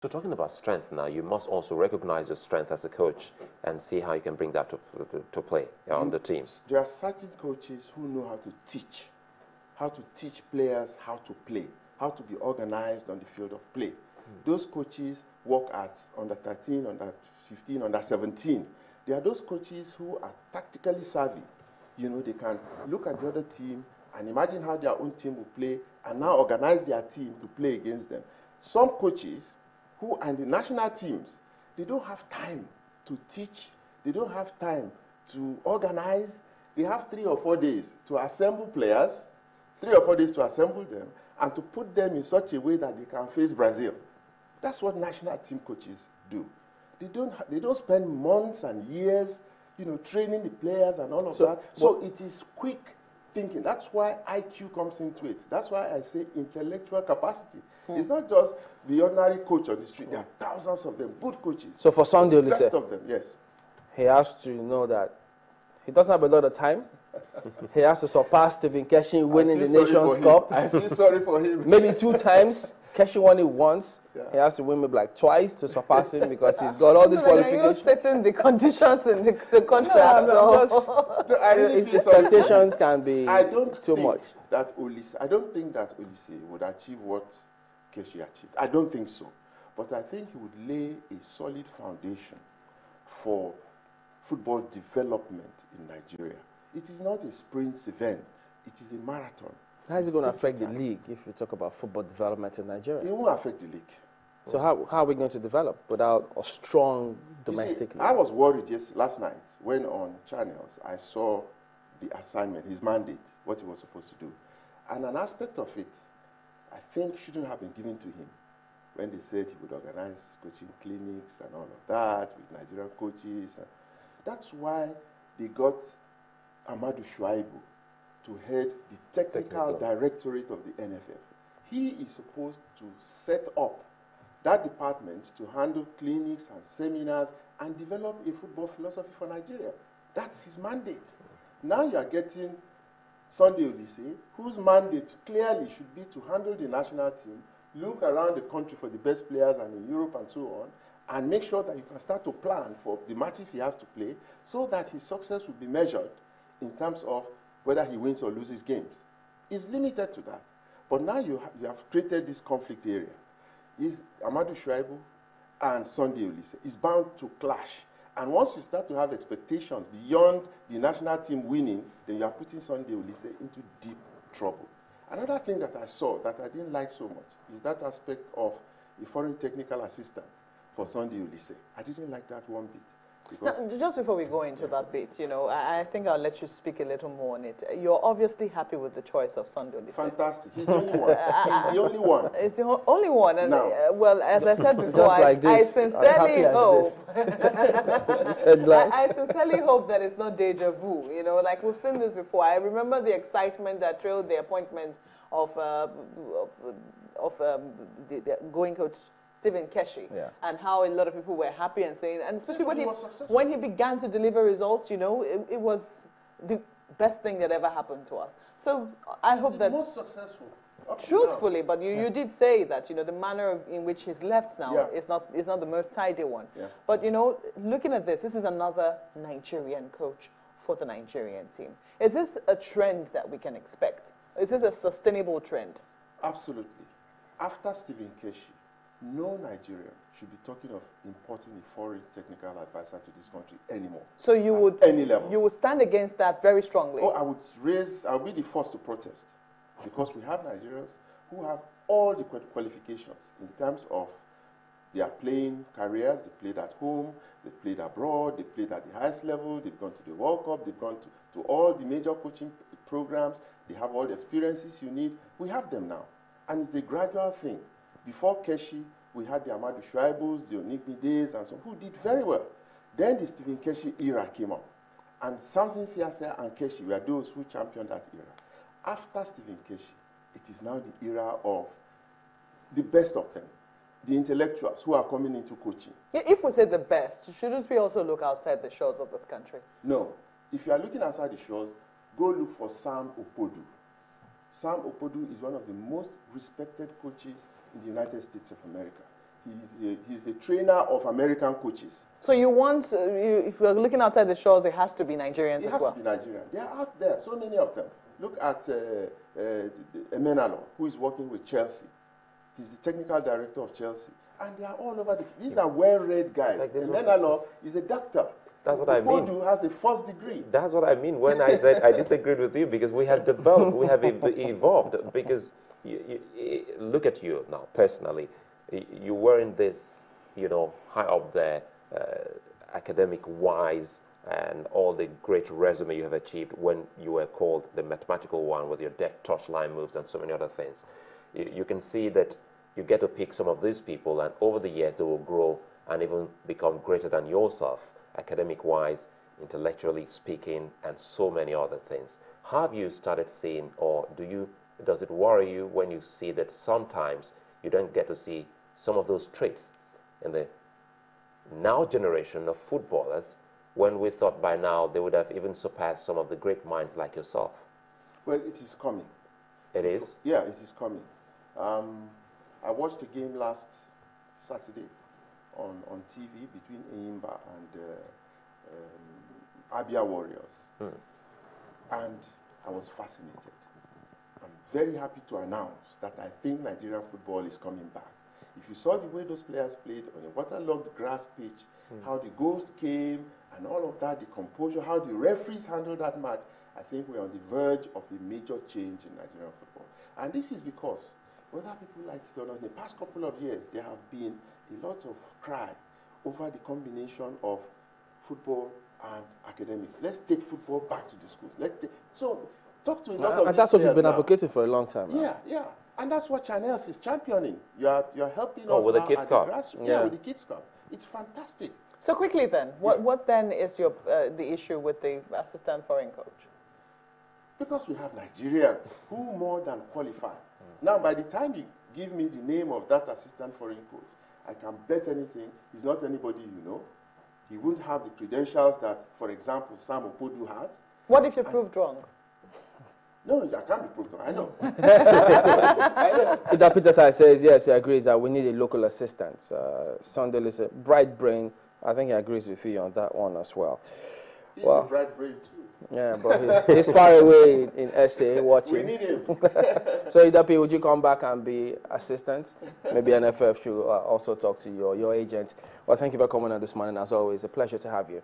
So talking about strength now, you must also recognize your strength as a coach and see how you can bring that to play on the team. There are certain coaches who know how to teach players how to play, how to be organized on the field of play. Those coaches work at under 13, under 15, under 17. There are those coaches who are tactically savvy. You know, they can look at the other team and imagine how their own team will play and now organize their team to play against them. Some coaches who are in the national teams, they don't have time to teach. They don't have time to organize. They have 3 or 4 days to assemble players, 3 or 4 days to assemble them, and to put them in such a way that they can face Brazil. That's what national team coaches do. They don't spend months and years, you know, training the players and all of that. So it is quick thinking. That's why IQ comes into it. That's why I say intellectual capacity. It's not just the ordinary coach on the street. There are thousands of them, good coaches. So for Sunday, the best of them, yes. He has to know that he doesn't have a lot of time. He has to surpass Stephen Keshi winning the Nations Cup. I feel sorry for him. Maybe 2 times. Keshi won it once. Yeah. He has to win maybe like twice to surpass him because he's got all these qualifications. You're stating the conditions in the contract. Expectations can be too much. I don't think that Olise would achieve what Keshi achieved. I don't think so. But I think he would lay a solid foundation for football development in Nigeria. It is not a sprint event. It is a marathon. How is it going to affect the league if we talk about football development in Nigeria? It won't affect the league. So how are we going to develop without a strong domestic league? I was worried just last night when on channels I saw the assignment, his mandate, what he was supposed to do. And an aspect of it, I think, shouldn't have been given to him when they said he would organize coaching clinics and all of that with Nigerian coaches. That's why they got Amadou Shuaibu to head the technical directorate of the NFF. He is supposed to set up that department to handle clinics and seminars and develop a football philosophy for Nigeria. That's his mandate. Now you are getting Sunday Olise, whose mandate clearly should be to handle the national team, look around the country for the best players and in Europe and so on, and make sure that you can start to plan for the matches he has to play so that his success will be measured in terms of whether he wins or loses games. It's limited to that. But now you have created this conflict area. Amadou Shuaibu and Sunday Olise is bound to clash. And once you start to have expectations beyond the national team winning, then you are putting Sunday Olise into deep trouble. Another thing that I saw that I didn't like so much is that aspect of a foreign technical assistant for Sunday Olise. I didn't like that one bit. Now, just before we go into that bit, you know, I think I'll let you speak a little more on it. You're obviously happy with the choice of Sunday Olise. Fantastic. He's the only one. He's the only one. It's the only one. And well, as I said before, I sincerely hope. I sincerely hope that it's not deja vu. You know, like we've seen this before. I remember the excitement that trailed the appointment of the going coach Stephen Keshi, and how a lot of people were happy and saying, and especially when he began to deliver results, you know, it was the best thing that ever happened to us. So I hope that most successful. Truthfully, but you did say that, you know, the manner in which he's left now is not the most tidy one. Yeah. But you know, looking at this is another Nigerian coach for the Nigerian team. Is this a trend that we can expect? Is this a sustainable trend? Absolutely. After Stephen Keshi, no Nigerian should be talking of importing a foreign technical advisor to this country anymore. So you would, any level. You would stand against that very strongly? Oh, I'll be the first to protest, because we have Nigerians who have all the qualifications in terms of their playing careers. They played at home, they played abroad, they played at the highest level, they've gone to the World Cup, they've gone to all the major coaching programs, they have all the experiences you need. We have them now. And it's a gradual thing. Before Keshi, we had the Amadou Shuaibus, the Onigmi days, and so on, who did very well. Then the Stephen Keshi era came up. And Samson Siase and Keshi were those who championed that era. After Stephen Keshi, it is now the era of the best of them, the intellectuals who are coming into coaching. If we say the best, shouldn't we also look outside the shores of this country? No. If you are looking outside the shores, go look for Sam Opodu. Sam Opodu is one of the most respected coaches in the United States of America. He's the trainer of American coaches. So you want, if you're looking outside the shores, it has to be Nigerians as well? It has to be Nigerian. They are out there, so many of them. Look at Emenalo, who is working with Chelsea. He's the technical director of Chelsea. And they are all over. These are well-read guys. Like Emenalo is a doctor. That's what I mean. Odu has a first degree. That's what I mean when I said I disagreed with you, because we have developed, we have evolved. Because look at you now, personally. You were in this, you know, high up there, academic-wise, and all the great resume you have achieved when you were called the mathematical one with your deft touch line moves and so many other things. You can see that you get to pick some of these people, and over the years they will grow and even become greater than yourself, academic-wise, intellectually speaking, and so many other things. Have you started seeing, or does it worry you when you see that sometimes you don't get to see some of those traits in the now generation of footballers, when we thought by now they would have even surpassed some of the great minds like yourself? Well, it is coming. It is? Yeah, it is coming. I watched a game last Saturday on TV between Enyimba and Abia Warriors. And I was fascinated. I'm very happy to announce that I think Nigerian football is coming back. If you saw the way those players played on a waterlogged grass pitch, how the goals came and all of that, the composure, how the referees handled that match, I think we're on the verge of a major change in Nigerian football. And this is because, whether people like it or not, in the past couple of years, there have been a lot of cry over the combination of football and academics. Let's take football back to the schools. So talk to a lot of and that's what you've been now. advocating for a long time now. Yeah, yeah. And that's what Channels is championing. You're helping us with the now Kids at Cup. Yeah, with the Kids Cup. It's fantastic. So quickly then, what then is your the issue with the assistant foreign coach? Because we have Nigerians who more than qualify. Now, by the time you give me the name of that assistant foreign coach, I can bet anything he's not anybody you know. He wouldn't have the credentials that, for example, Sam Opodu has. What if you're proved wrong? No, I can't be proved wrong. I know. Peter Peterson says, yes, he agrees that we need a local assistant. Sandel is a bright brain. I think he agrees with you on that one as well. He's a bright brain too. Yeah, but he's far away in SA watching. We need him. So, Idapi, would you come back and be assistant? Maybe NFF should also talk to your agent. Well, thank you for coming on this morning. As always, a pleasure to have you.